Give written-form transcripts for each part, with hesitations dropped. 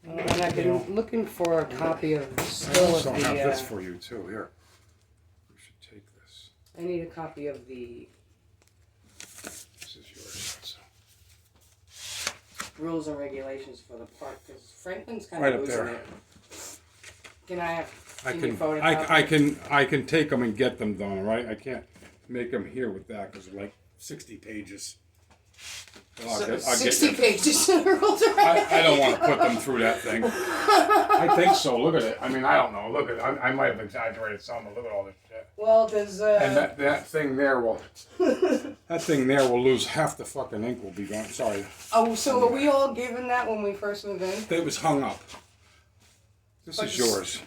And I've been looking for a copy of I still also of have this the. for you too. Here, you should take this. I need a copy of the This is yours. So. rules and regulations for the park because Franklin's kind Right of up losing there. it. Can I have? I Can you can, photocopy? I can take them and get them done. All right, I can't make them here with that because they're like 60 pages. Well, I'll get 60 you. pages in the rules and I don't want to put them through that thing. I think so. Look at it. I mean, I don't know. Look at it. I might have exaggerated some, but look at all this shit. Well, there's And that thing there will lose half the fucking ink. Will be gone. Sorry, Oh, so were we all given that when we first moved in? it was hung up. This But is this- yours.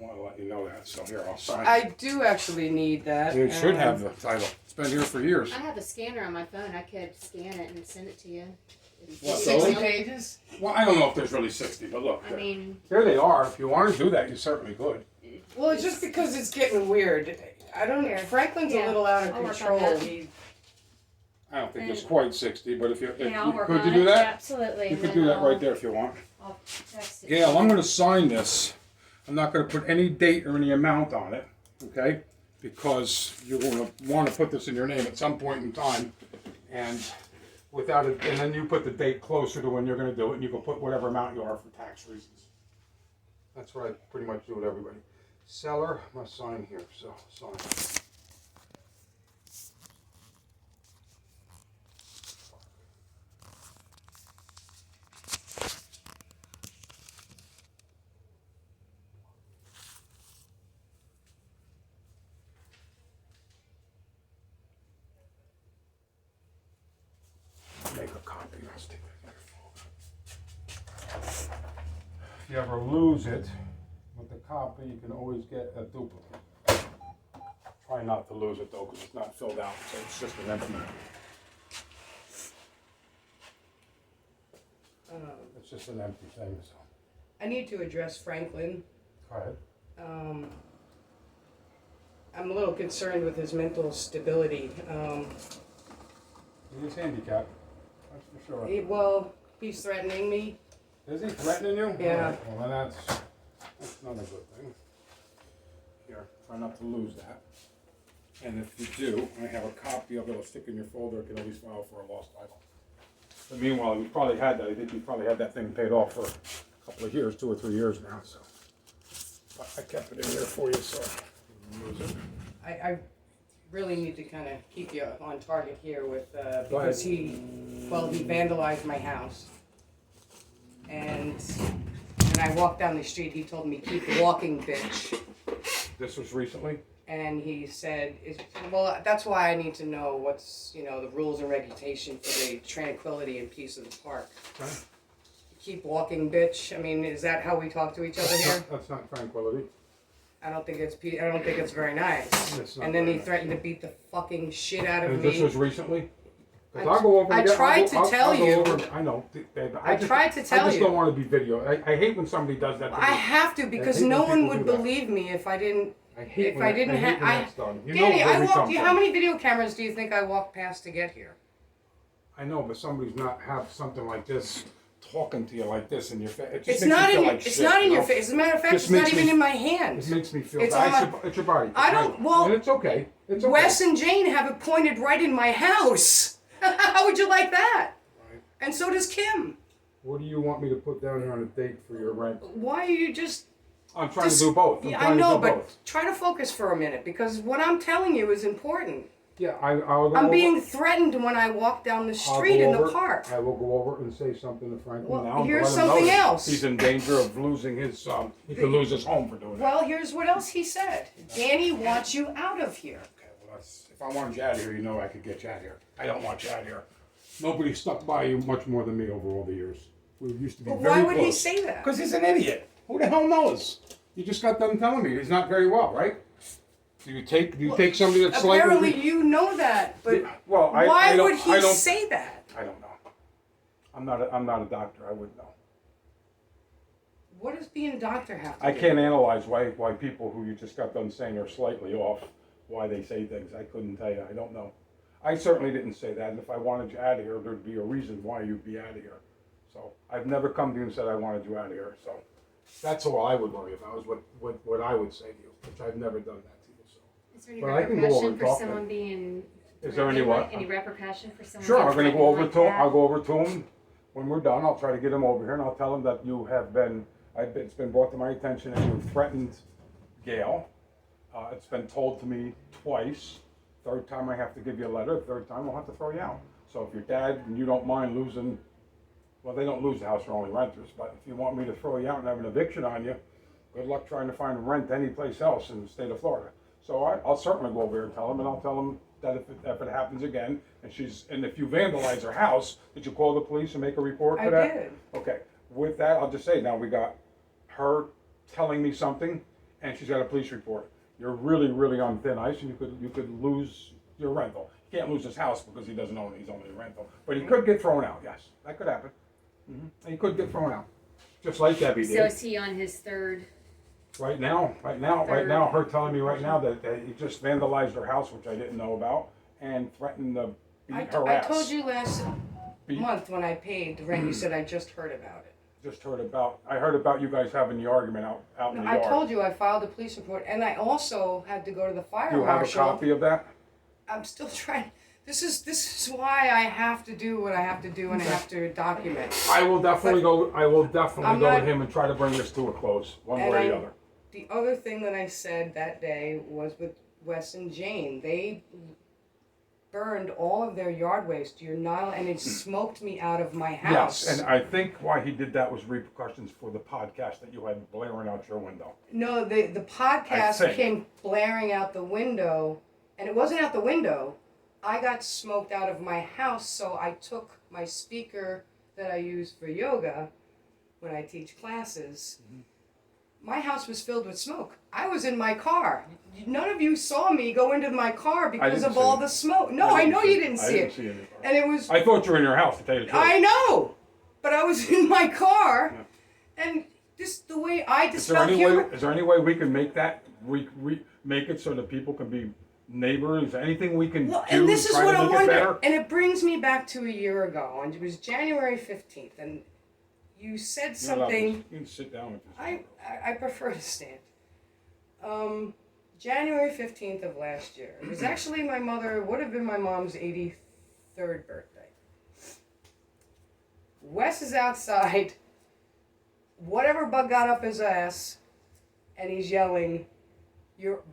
I want to let you know that. So here, I'll sign. I do actually need that. It should have the title. It's been here for years. I have a scanner on my phone. I could scan it and send it to you. What, 60 those? pages? Well, I don't know if there's really 60, but look. I mean, Here they are. If you want to do that, you certainly could. Well, it's just because it's getting weird. I don't. Here. Franklin's a Yeah, little out of I'll work on control. that. I don't think it's quite 60, but if you yeah, I'll work could on you it. do that? Yeah, absolutely. You and could then do that I'll- right there if you want. I'll text it. Gail, I'm going to sign this. I'm not going to put any date or any amount on it, okay? Because you're going to want to put this in your name at some point in time, and without it, and then you put the date closer to when you're going to do it, and you can put whatever amount you are for tax reasons. That's what I pretty much do with everybody. Seller must sign here, so sign. Make a copy and I'll stick it in your folder. If you ever lose it with the copy, you can always get a duplicate. Try not to lose it though, because it's not filled out, so it's just an empty. It's just an empty thing, so. I need to address Franklin. Go ahead. I'm a little concerned with his mental stability. He's handicapped, that's for sure. Well, he's threatening me. Is he threatening you? Yeah. All right, well, then that's not a good thing. Here, try not to lose that. And if you do, I have a copy of it, I'll stick in your folder, it can always file for a lost title. But meanwhile, we probably had that, I think we probably had that thing paid off for a couple of years, 2 or 3 years now, so. But I kept it in there for you, so you wouldn't lose it. I really need to kind of keep you on target here with, Go ahead. because he vandalized my house. And when I walked down the street, he told me, keep walking, bitch. This was recently? And he said, well, that's why I need to know what's, the rules and regulation for the tranquility and peace of the park. Okay. Keep walking, bitch. I mean, is that how we talk to each other here? That's not tranquility. I don't think it's very nice. It's not And then very he nice. threatened to beat the fucking shit out of And me. this was recently? 'Cause I- I'll go over I and get- tried I'll to go- I'll tell go you. over- I know, babe, I tried to tell I just you. don't want to be video. I hate when somebody does that to I me. have to because hate when no one people would do that. believe me if I didn't. I hate If when I that- didn't I hate have, when that's done. You know Danny, where we come how from. many video cameras do you think I walked past to get here? I know, but somebody's not have something like this talking to you like this in your face. It just It's makes not me feel in. like It's shit, not in you your know? face. As a matter of fact, Just it's not makes even me- in my It hand. makes me feel It's bad. on my- It's your body. I don't- Right. well, And it's okay. It's okay. Wes and Jane have it pointed right in my house. How would you like that? Right. And so does Kim. What do you want me to put down here on a date for your rent? Why are you just? I'm trying to do both. I'm Yeah, trying I know, to do but both. try to focus for a minute because what I'm telling you is important. Yeah, I'll go I'm over- being threatened when I walk down the I'll street go in the over- park. I will go over and say something to Franklin Well, now. and here's let him know something that else. He's in danger of losing his. He could lose his home for doing it. Well, here's what else he said. Danny wants you out of here. Okay, well, if I wanted you out of here, you know I could get you out of here. I don't want you out of here. Nobody stuck by you much more than me over all the years. We used to be But very why close. would he say that? Because he's an idiot. Who the hell knows? You just got done telling me he's not very well, right? Do you take somebody that's Apparently slightly? you know that, but Well, why I don't, would he I don't, say that? I don't know. I'm not a doctor. I wouldn't know. What does being a doctor have to I do? can't analyze why people who you just got done saying are slightly off, why they say things. I couldn't tell you. I don't know. I certainly didn't say that. And if I wanted you out of here, there'd be a reason why you'd be out of here. So I've never come to you and said I wanted you out of here. So that's all I would worry about is what I would say to you, which I've never done that to you. So Is there any Well, I can go over repercussion and for talk to someone him. being? Is there any what? Any repercussion for someone? sure, being I'm gonna go threatened over like to him. that? I'll go over to him when we're done. I'll try to get him over here and I'll tell him that you have been. It's been brought to my attention that you threatened Gail. It's been told to me twice. Third time I have to give you a letter. Third time I'll have to throw you out. So if your dad and you don't mind losing, well, they don't lose the house, they're only renters. But if you want me to throw you out and have an eviction on you, good luck trying to find rent anyplace else in the state of Florida. So I'll certainly go over here and tell him, and I'll tell him that if it happens again, and if you vandalize her house, did you call the police and make a report for I that? did. Okay. With that, I'll just say now we got her telling me something, and she's got a police report. You're really, really on thin ice, and you could lose your rental. You can't lose his house because he doesn't own it; he's only a rental. But he could get thrown out. Yes, that could happen. He could get thrown out, just like Debbie So did. is he on his third? Right now, her telling me right now that he just vandalized her house, which I didn't know about, and threatened to beat her I ass. told you last Beat- month when I paid the rent, you said I just heard about it. I heard about you guys having the argument out in the I yard. told you I filed a police report, and I also had to go to the fire Do you have a marshal. copy of that? I'm still trying. This is why I have to do what I have to do, and I have to document. I will definitely go. I will definitely I'm go not- to him and try to bring this to a close, one And way or the I- other. The other thing that I said that day was with Wes and Jane. They burned all of their yard waste. You're not, and it smoked me out of my house. Yes, and I think why he did that was repercussions for the podcast that you had blaring out your window. No, the podcast think. came blaring out the window, and it wasn't out the window. I got smoked out of my house, so I took my speaker that I use for yoga when I teach classes. My house was filled with smoke. I was in my car. None of you saw me go into my car because didn't of see all it. the smoke. No, I know you didn't I see didn't it. see any. And it was, I thought you were in your house, to tell you the truth. I know, but I was in my car, and this the way I dispel humor. Is there any way we can make that make it so that people can be neighbors? Anything we can Well, do and this to is try what to I make it wonder, better? and it brings me back to a year ago, and it was January 15th, and you said You're allowed to- something. You can sit down if you I prefer to stand. January 15th of last year. It was actually would have been my mom's 83rd birthday. Wes is outside. Whatever bug got up his ass, and he's yelling,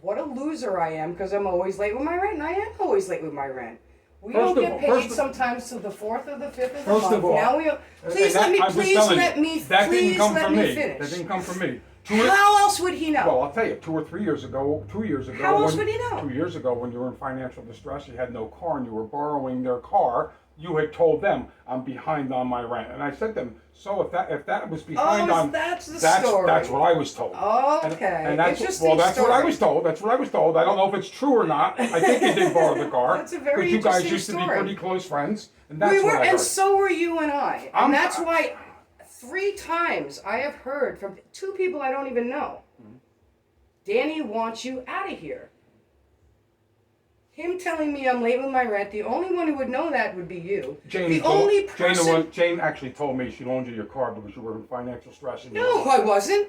what a loser I am, because I'm always late with my rent, and I am always late with my rent. We First don't of get all- paid first of- sometimes till the 4th or the 5th of the First month. of all- Now please And let me, I'm just please telling let you, me, that didn't please come let from me me. finish. That didn't come from me. How else would he know? Well, I'll tell you, 2 or 3 years ago, 2 years ago. How else would he know? 2 years ago, when you were in financial distress, you had no car and you were borrowing their car, you had told them, I'm behind on my rent. And I said to them, so if that was behind on... That's the story. That's what I was told. Okay. And that's, Interesting that's what I story. was told. That's what I was told. I don't know if it's true or not. I think you did borrow the car. That's a very because you guys interesting used to be story. pretty close friends. And that's We what were, I and heard. so were you and I. I'm- And that's why 3 times I have heard from 2 people I don't even know. Danny wants you out of here. Him telling me I'm late with my rent, the only one who would know that would be you. Jane, Jane actually told me she loaned you your car because you were in financial stress. And No, I wasn't.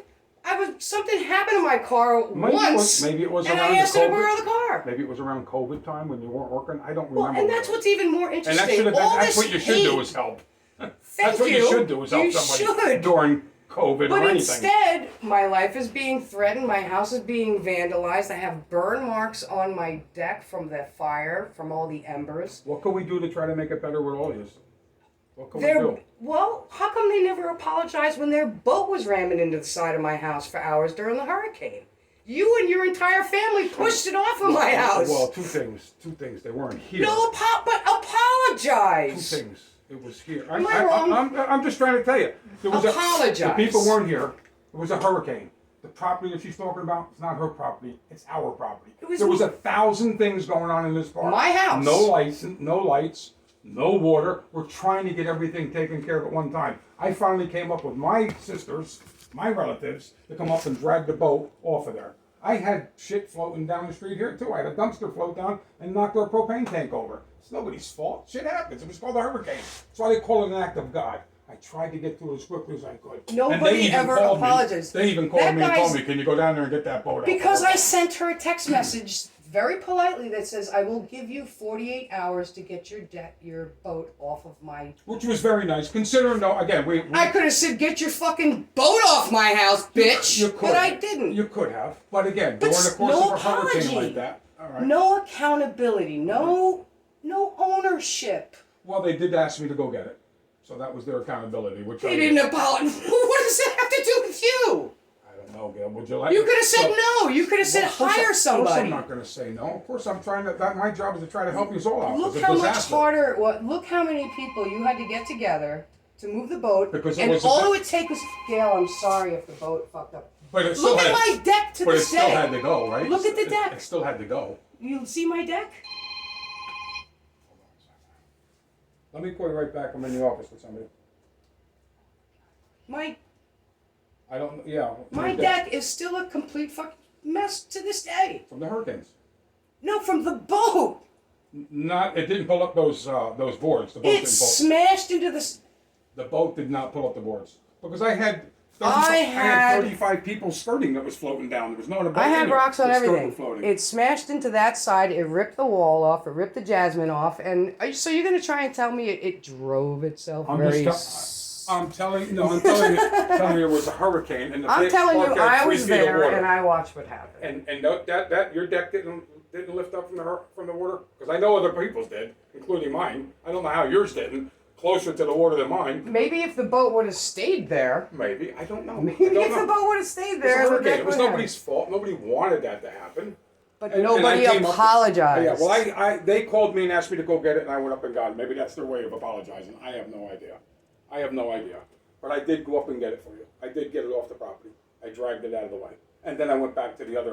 Something happened to my car once. Maybe it was and around I asked her to COVID. borrow the car. Maybe it was around COVID time when you weren't working. I don't Well, remember. and that's what's even more And interesting. that should have been. All That's this what you should hate. do is help. Thank That's what you should do is help You somebody should. during COVID But or anything. instead, my life is being threatened. My house is being vandalized. I have burn marks on my deck from the fire, from all the embers. What can we do to try to make it better with all of this? What can we do? Well, how come they never apologized when their boat was ramming into the side of my house for hours during the hurricane? You and your entire family pushed it off of my house. Well, two things. They weren't here. No, but apologize. 2 things. It was here. Am I wrong? I'm just trying to tell you. Apologize. The people weren't here. It was a hurricane. The property that she's talking about, it's not her property. It's our property. There was 1,000 things going on in this park. My house. No lights, no water. We're trying to get everything taken care of at one time. I finally came up with my sisters, my relatives, to come up and drag the boat off of there. I had shit floating down the street here too. I had a dumpster float down and knocked our propane tank over. It's nobody's fault. Shit happens. It was called a hurricane. That's why they call it an act of God. I tried to get through it as quickly as I could. And Nobody they even ever called me. apologized. They even called That me and told guy's- me, "Can you go down there and get that boat out?" Because I sent her a text message very politely that says, I will give you 48 hours to get your boat off of my... Which was very nice, considering, though, again, we I could have said, get your fucking boat off my house, bitch! You could. But I didn't. You could have. But again, But during the course no of a hurricane apology. like that. All right. No accountability, no ownership. Well, they did ask me to go get it. So that was their accountability, which I They didn't apologize. What does that have to do with you? I don't know, Gail. Would you like You could have said no. You could have said Well, of course hire Of course somebody. I'm not going to say no. Of course I'm trying to, my job is to try to help you all out. Look It's a how disaster. much harder. Look how many people you had to get together to move the boat. Because it and was a all bit- it would take was Gail. I'm sorry if the boat fucked up. But it still Look had, at my deck to but it this still day. had to go, right? Look at the deck. It still had to go. You see my deck? Hold on a second. Let me call you right back. I'm in the office with somebody. My Yeah. my deck is still a complete fucking mess to this day. From the hurricanes. No, from the boat. It didn't pull up those boards. The boat It didn't pull. smashed into the. The boat did not pull up the boards because I had. I had 35 people skirting that was floating down. There was no other boat. I had in there. rocks on The skirt everything. was floating. It smashed into that side. It ripped the wall off. It ripped the jasmine off. And so you're gonna try and tell me it drove itself I'm telling you, telling you it was a hurricane, and the I'm big telling park you, had I 3 was feet of there water. and I watched what happened. And that your deck didn't lift up from the water, because I know other people's did, including mine. I don't know how yours didn't, closer to the water than mine. Maybe if the boat would have stayed there. Maybe, I don't know. Maybe I don't if know. the boat would have stayed It was a there. the hurricane. deck It was would have- nobody's fault. Nobody wanted that to happen. But And nobody I came up- apologized. Yeah, well, they called me and asked me to go get it, and I went up and got it. Maybe that's their way of apologizing. I have no idea. But I did go up and get it for you. I did get it off the property. I dragged it out of the way. And then I went back to the other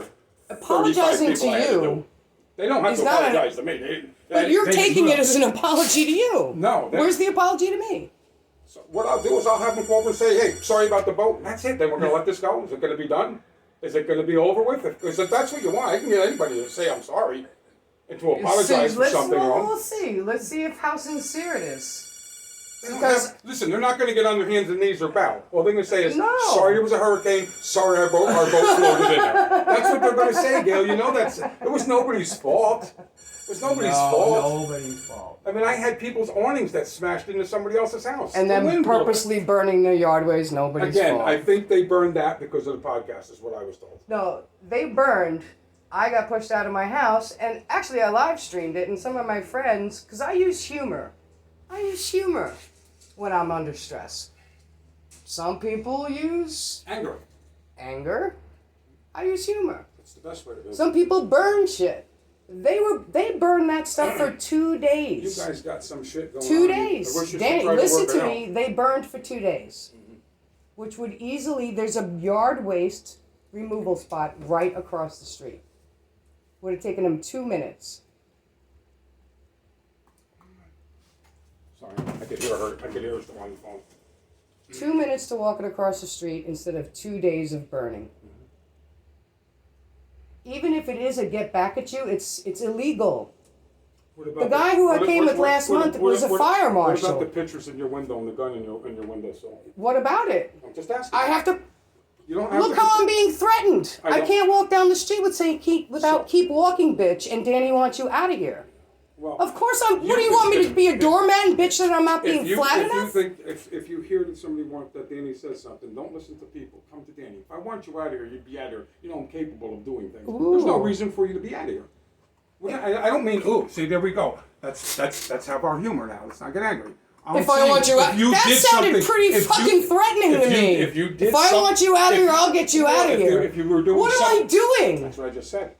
35 Apologizing people to I had to you. do. They don't have is to not apologize to me. But you're they taking just- it as an apology to you. No, that- Where's the apology to me? So what I'll do is I'll have them call over and say, hey, sorry about the boat. And that's it. Then we're going to let this go. Is it going to be done? Is it going to be over with? Because if that's what you want, I can get anybody to say I'm sorry and to apologize for something wrong. We'll see. Let's see if how sincere it is. They don't Because- have- listen, they're not going to get on their hands and knees or bow. All they're going to say is, No. sorry it was a hurricane, sorry our boat floated in there. That's what they're going to say, Gail. You know, it was nobody's fault. It was nobody's fault. Nobody's fault. I mean, I had people's awnings that smashed into somebody else's house. And The then wind blew it. purposely burning their yardways, nobody's Again, fault. I think they burned that because of the podcast, is what I was told. No, they burned. I got pushed out of my house, and actually I live streamed it, and some of my friends, because I use humor. When I'm under stress. Some people use Anger. anger. I use humor. That's the best way to do it. Some people burn shit. They burned that stuff for 2 You days. guys got some shit going 2 on. days. I wish you Danny, tried to listen work it to out. me. They burned for 2 days. Which would easily, there's a yard waste removal spot right across the street. Would have taken them 2 minutes. Sorry, I could hear her. I could hear her still on the phone. 2 minutes to walk it across the street instead of 2 days of burning. Even if it is a get back at you, it's illegal. What about The guy who I what- came what- with what- last what- month what- was a what- fire What marshal. about the pictures in your window and the gun in your windowsill? What about it? I'm just asking. I have to You don't have look to. how I'm being threatened. I I don't- can't walk down the street with saying keep walking, bitch, and Danny wants you out of here. Well, Of course I'm. What do you want me to be, a doormat and bitch that I'm not being flat enough? If you hear that somebody wants that Danny says something, don't listen to people. Come to Danny. If I want you out of here, you'd be out of here. You know I'm capable of doing things. There's no Ooh. reason for you to be out of here. Well, I don't mean ooh. See, there we go. That's have our humor now. Let's not get angry. I'm If I saying want you out, that did sounded something- pretty if you- fucking threatening to me. If you did If I want you out of here, I'll get you out of here. If you were doing What am I something- doing? That's what I just said.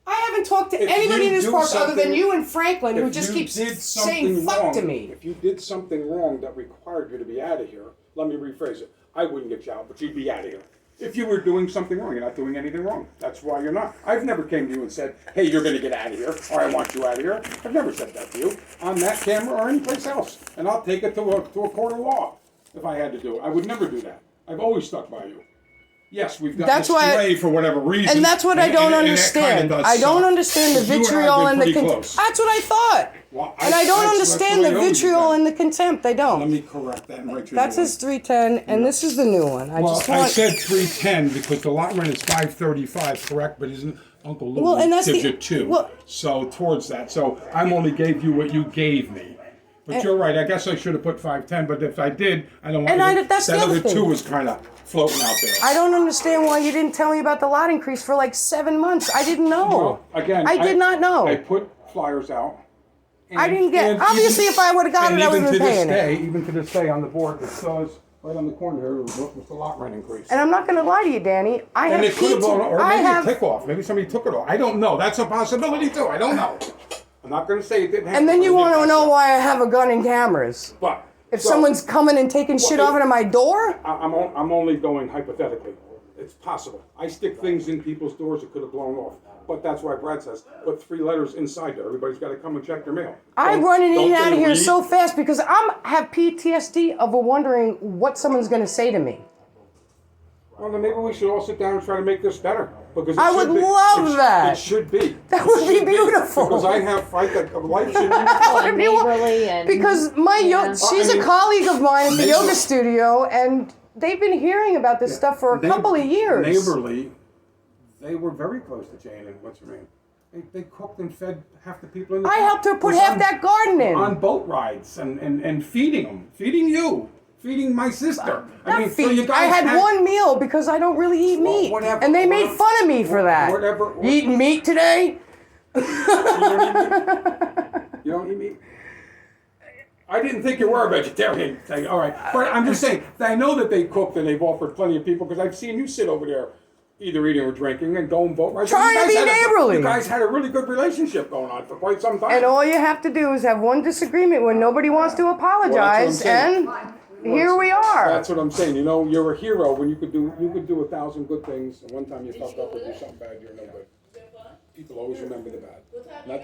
I haven't talked to If anybody you in this do park other than something- you and Franklin, who If just you keeps did saying something fuck wrong, to me. If you did something wrong that required you to be out of here, let me rephrase it. I wouldn't get you out, but you'd be out of here. If you were doing something wrong, you're not doing anything wrong. That's why you're not. I've never came to you and said, hey, you're going to get out of here, or I want you out of here. I've never said that to you on that camera or anyplace else. And I'll take it to a court of law if I had to do it. I would never do that. I've always stuck by you. Yes, we've got That's this why- delay for whatever reason. And that's what I don't that kinda understand. does I don't suck. understand the You and I have vitriol been and the pretty contempt. close. That's what I thought. Well, And I don't that's understand way the I always vitriol did. and the contempt. I Let don't. me correct that and write you That's a new his 310, and this is the new one. I one. just Well, I want. said 310 because the lot rent is 535, correct? But isn't Uncle Louie Well, and that's gives the- you 2? well- So towards that. So I'm only gave you what you gave me. But you're right. I guess I should have put 510. But if I did, I don't want And you to, that's the that other other thing. 2 was kind of floating out there. I don't understand why you didn't tell me about the lot increase for like 7 months. I didn't know. Well, again, I did not know. I put flyers out. I didn't get. And Obviously, if I would have gotten and it, I would have even been to this paying day, it. even to this day on the board, it says right on the corner here was the lot rent increase. And I'm not going to lie to you, Danny. I And have it could have blown, or I maybe have. a tick off. Maybe somebody took it off. I don't know. That's a possibility too. I don't know. I'm not going to say it didn't happen. And then you but it want to did know happen. why I have a gun and cameras. But If so, someone's coming and taking shit if- off into my door, I'm only going hypothetically. It's possible. I stick things in people's doors that could have blown off. But that's why Brad says put 3 letters inside there. Everybody's got to come and check their mail. I'm Don't- running in don't and out they of here read? so fast because I have PTSD of wondering what someone's going to say to me. Well, then maybe we should all sit down and try to make this better. Because it I should would be. love It sh- that. It should be. That It would be should beautiful. Because I have life should be. And neighborly and. Because my Yeah. she's I mean, a colleague of mine at the neighbor- yoga studio, and they've been hearing about this stuff for a couple of years. Neighborly, they were very close to Jane and what's her name. They cooked and fed half the people in the I town. helped her put Was half on- that garden in. on boat rides and feeding them, feeding you, feeding my sister. Not so feed. you guys I had one meal because I don't really eat Well, meat, whatever- and they made whatever- fun of me for that. whatever- You eating meat today? You don't eat meat? I didn't think you were a vegetarian. All right, but I'm just saying. I know that they cooked and they've offered plenty of people because I've seen you sit over there, either eating or drinking, and going boat rides. Trying You to guys be had neighborly. You guys had a really good relationship going on for quite some time. And all you have to do is have one disagreement when nobody wants to apologize, saying. and here we are. That's what I'm saying. You know, you're a hero when you could do 1,000 good things, and one time you fucked up or do something bad. You're no good. People always remember the bad. Not